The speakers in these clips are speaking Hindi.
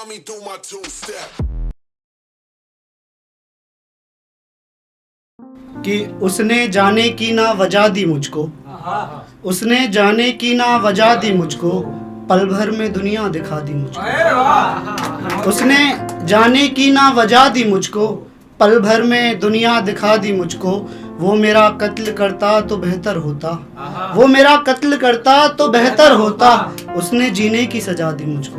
Find me do my two-step. कि उसने जाने की ना वजह दी मुझको, उसने जाने की ना वजह दी मुझको, पल भर में दुनिया दिखा दी मुझको। उसने जाने की ना वजह दी मुझको, पल भर में दुनिया दिखा दी मुझको। वो मेरा कत्ल करता तो बेहतर होता, वो मेरा कत्ल करता तो बेहतर होता। उसने जीने की सजा दी मुझको।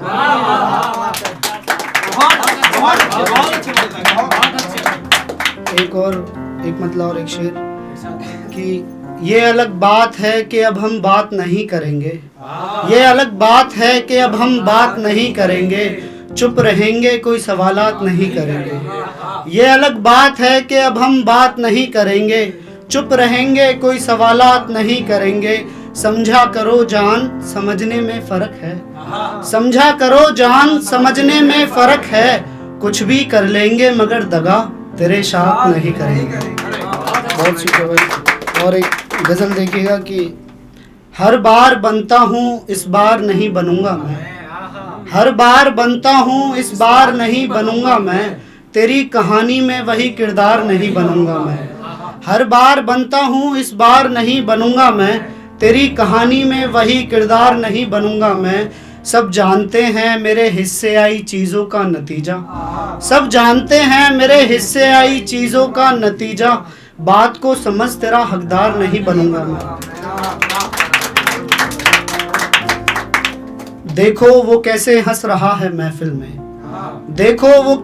एक मतलब और एक शेर कि ये अलग बात है कि अब हम बात नहीं करेंगे, ये अलग बात है कि अब हम बात नहीं करेंगे, चुप रहेंगे कोई सवालात नहीं करेंगे। ये अलग बात है कि अब हम बात नहीं करेंगे, चुप रहेंगे कोई सवालात नहीं करेंगे। समझा करो जान समझने में फ़र्क है, समझा करो जान समझने में फ़र्क है। कुछ भी कर लेंगे मगर दगा तेरे साथ नहीं करेंगे। बहुत शुक्रिया। और एक गज़ल देखिएगा कि हर बार बनता हूँ इस बार नहीं बनूंगा मैं, हर बार बनता हूँ इस बार नहीं बनूंगा मैं, तेरी कहानी में वही किरदार नहीं बनूंगा मैं। हर बार बनता हूँ इस बार नहीं बनूंगा मैं, तेरी कहानी में वही किरदार नहीं बनूंगा मैं। सब जानते हैं मेरे हिस्से आई चीज़ों का नतीजा, सब जानते हैं मेरे हिस्से आई चीज़ों का नतीजा। बात को समझ तेरा हकदार नहीं बनूंगा मैं। देखो वो कैसे हंस रहा है महफिल में, देखो वो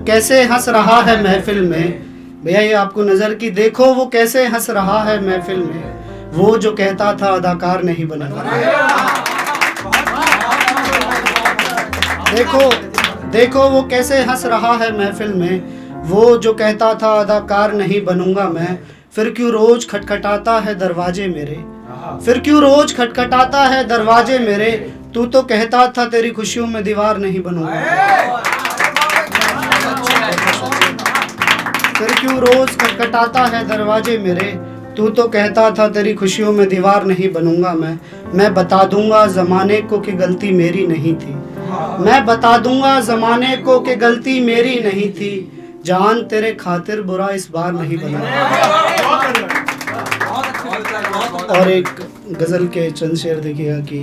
कैसे हंस रहा है महफिल में। भैया ये आपको नज़र की, देखो वो कैसे हंस रहा है महफिल में। वो जो कहता था अदाकार नहीं बनूंगा। देखो वो कैसे हंस रहा है महफिल में, वो जो कहता था अदाकार नहीं बनूंगा मैं। फिर क्यों रोज खटखटाता है दरवाजे मेरे, फिर क्यों रोज खटखटाता है दरवाजे मेरे। तू तो कहता था तेरी खुशियों में दीवार नहीं बनूंगा। फिर क्यों रोज खटखटाता है दरवाजे मेरे, तू तो कहता था तेरी खुशियों में दीवार नहीं बनूंगा मैं बता दूंगा ज़माने को कि गलती मेरी नहीं थी, मैं बता दूंगा ज़माने को कि गलती मेरी नहीं थी। जान तेरे खातिर बुरा इस बार नहीं बना। और एक गज़ल के चंद शेर देखिएगा कि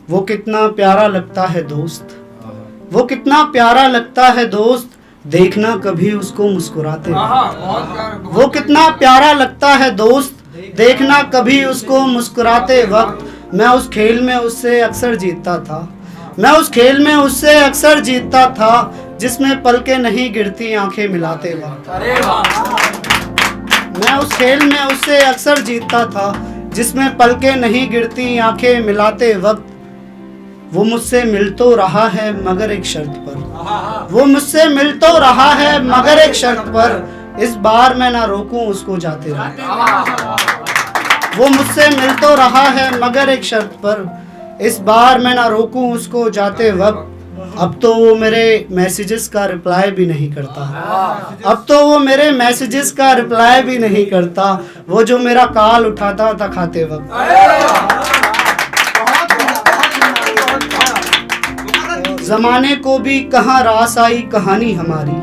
वो कितना प्यारा लगता है दोस्त, वो कितना प्यारा लगता है दोस्त, देखना कभी उसको मुस्कुराते वक्त। वो कितना प्यारा लगता है दोस्त, देखना कभी उसको मुस्कुराते वक्त। मैं उस खेल में उससे अक्सर जीतता था, मैं उस खेल में उससे अक्सर जीतता था, जिसमें पलकें नहीं गिरती आंखें मिलाते वक्त। मैं उस खेल में उससे अक्सर जीतता था, जिसमें पलकें नहीं गिरती आंखें मिलाते वक्त। वो मुझसे मिल तो रहा है मगर एक शर्त पर, वो मुझसे मिल तो रहा है मगर एक शर्त पर, इस बार मैं ना रोकूं उसको जाते वक्त। वो मुझसे मिल तो रहा है मगर एक शर्त पर, इस बार मैं ना रोकूं उसको जाते वक्त। अब तो वो मेरे मैसेजेस का रिप्लाई भी नहीं करता, अब तो वो मेरे मैसेजेस का रिप्लाई भी नहीं करता, वो जो मेरा कॉल उठाता था खाते वक्त। ज़माने को भी कहाँ रास आई कहानी हमारी,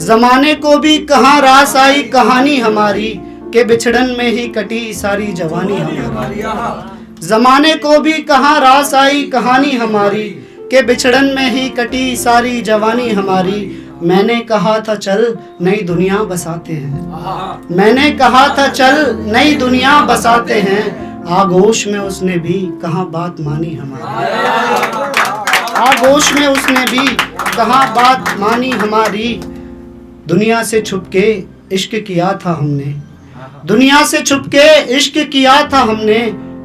ज़माने को भी कहाँ रास आई कहानी हमारी, के बिछड़न में ही कटी सारी जवानी हमारी। ज़माने को भी कहाँ रास आई कहानी हमारी, के बिछड़न में ही कटी सारी जवानी हमारी। मैंने कहा था चल नई दुनिया बसाते हैं, मैंने कहा था चल नई दुनिया बसाते हैं, आगोश में उसने भी कहाँ बात मानी हमारी, आगोश में उसने भी कहाँ बात मानी हमारी। दुनिया से छुपके इश्क किया था हमने, दुनिया से छुपके इश्क किया था हमने,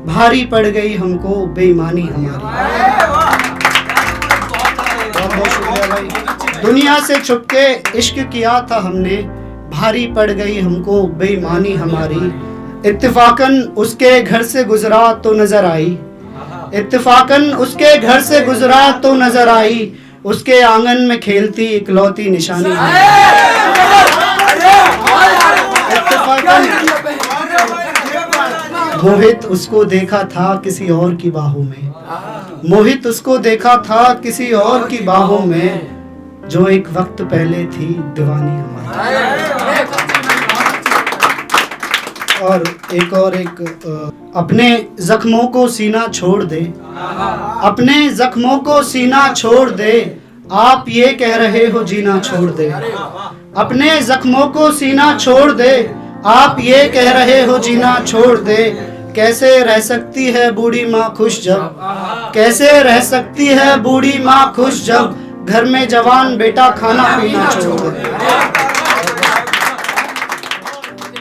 भारी पड़ गई हमको बेईमानी हमारी। बहुत शुक्रिया भाई। दुनिया से छुपके इश्क किया था हमने, भारी पड़ गई हमको बेईमानी हमारी। इत्तेफाकन उसके घर से गुजरा तो नजर आई, इत्तेफाकन उसके घर से गुजरा तो नजर आई, उसके आंगन में खेलती इकलौती निशानी। मोहित उसको देखा था किसी और की बाहों में, मोहित उसको देखा था किसी और की बाहों में, जो एक वक्त पहले थी दीवानी हमारी। और एक अपने जख्मों को सीना छोड़ दे, अपने जख्मों को सीना छोड़ दे, आप ये कह रहे हो जीना छोड़ दे। अपने जख्मों को सीना छोड़ दे, आप ये कह रहे हो जीना छोड़ दे। कैसे रह सकती है बूढ़ी माँ खुश जब, कैसे रह सकती है बूढ़ी माँ खुश जब घर में जवान बेटा खाना पीना छोड़ दे।